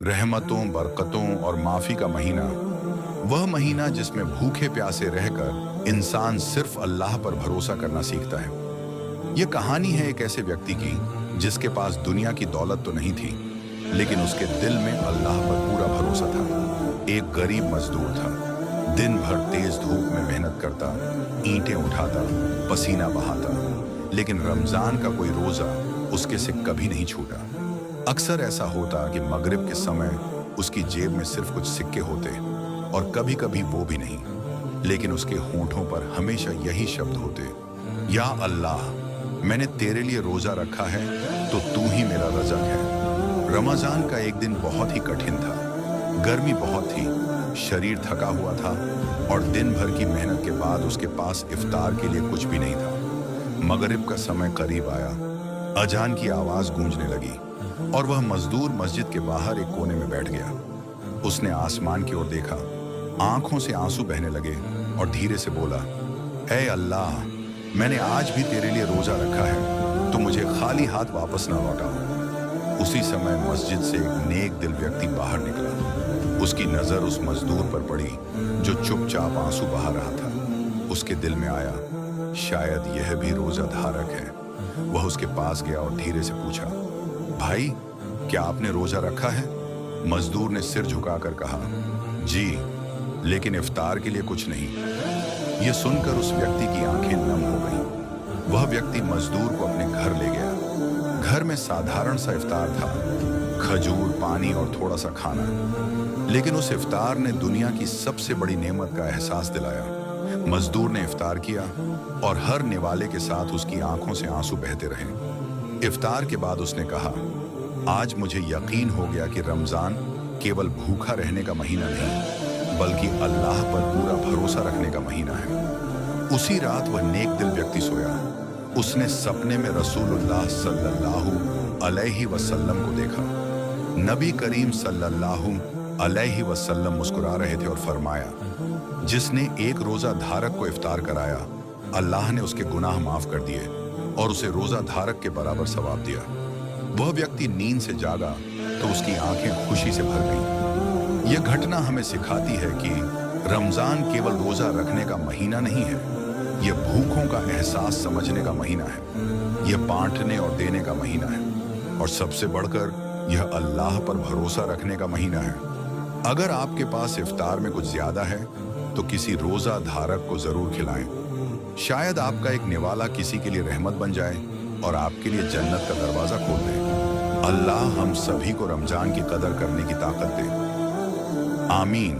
रहमतों, बरकतों और माफ़ी का महीना, वह महीना जिसमें भूखे प्यासे रहकर इंसान सिर्फ अल्लाह पर भरोसा करना सीखता है। ये कहानी है एक ऐसे व्यक्ति की जिसके पास दुनिया की दौलत तो नहीं थी, लेकिन उसके दिल में अल्लाह पर पूरा भरोसा था। एक गरीब मजदूर था, दिन भर तेज धूप में मेहनत करता, ईंटें उठाता, पसीना बहाता, लेकिन रमजान का कोई रोजा उसके से कभी नहीं छूटा। अक्सर ऐसा होता कि मगरिब के समय उसकी जेब में सिर्फ कुछ सिक्के होते और कभी कभी वो भी नहीं, लेकिन उसके होंठों पर हमेशा यही शब्द होते, या अल्लाह, मैंने तेरे लिए रोजा रखा है तो तू ही मेरा रज़क है। रमजान का एक दिन बहुत ही कठिन था, गर्मी बहुत थी, शरीर थका हुआ था और दिन भर की मेहनत के बाद उसके पास इफ्तार के लिए कुछ भी नहीं था। मगरिब का समय करीब आया, अजान की आवाज गूंजने लगी और वह मजदूर मस्जिद के बाहर एक कोने में बैठ गया। उसने आसमान की ओर देखा, आंखों से आंसू बहने लगे और धीरे से बोला, ऐ अल्लाह, मैंने आज भी तेरे लिए रोजा रखा है, तो मुझे खाली हाथ वापस ना लौटाओ। उसी समय मस्जिद से एक नेक दिल व्यक्ति बाहर निकला। उसकी नजर उस मजदूर पर पड़ी जो चुपचाप आंसू बहा रहा था। उसके दिल में आया, शायद यह भी रोजा धारक है। वह उसके पास गया और धीरे से पूछा, भाई, क्या आपने रोजा रखा है? मजदूर ने सिर झुकाकर कहा, जी, लेकिन इफ्तार के लिए कुछ नहीं। यह सुनकर उस व्यक्ति की आंखें नम हो गईं। वह व्यक्ति मजदूर को अपने घर ले गया। घर में साधारण सा इफ्तार था, खजूर, पानी और थोड़ा सा खाना, लेकिन उस इफ्तार ने दुनिया की सबसे बड़ी नेमत का एहसास दिलाया। मजदूर ने इफ्तार किया और हर निवाले के साथ उसकी आंखों से आंसू बहते रहे। इफ्तार के बाद उसने कहा, आज मुझे यकीन हो गया कि रमजान केवल भूखा रहने का महीना नहीं, बल्कि अल्लाह पर पूरा भरोसा रखने का महीना है। उसी रात वह नेक दिल व्यक्ति सोया। उसने सपने में रसूलुल्लाह सल्लल्लाहु अलैहि वसल्लम को देखा। नबी करीम सल्लल्लाहु अलैहि वसल्लम मुस्कुरा रहे थे और फरमाया, जिसने एक रोजा धारक को इफ्तार कराया, अल्लाह ने उसके गुनाह माफ कर दिए और उसे रोजा धारक के बराबर सवाब दिया। वह व्यक्ति नींद से जागा तो उसकी आंखें खुशी से भर गईं। यह घटना हमें सिखाती है कि रमजान केवल रोजा रखने का महीना नहीं है, यह भूखों का एहसास समझने का महीना है, यह बांटने और देने का महीना है, और सबसे बढ़कर यह अल्लाह पर भरोसा रखने का महीना है। अगर आपके पास इफ्तार में कुछ ज्यादा है तो किसी रोजा धारक को जरूर खिलाएं। शायद आपका एक निवाला किसी के लिए रहमत बन जाए और आपके लिए जन्नत का दरवाजा खोल दे। अल्लाह हम सभी को रमजान की कदर करने की ताकत दे। आमीन।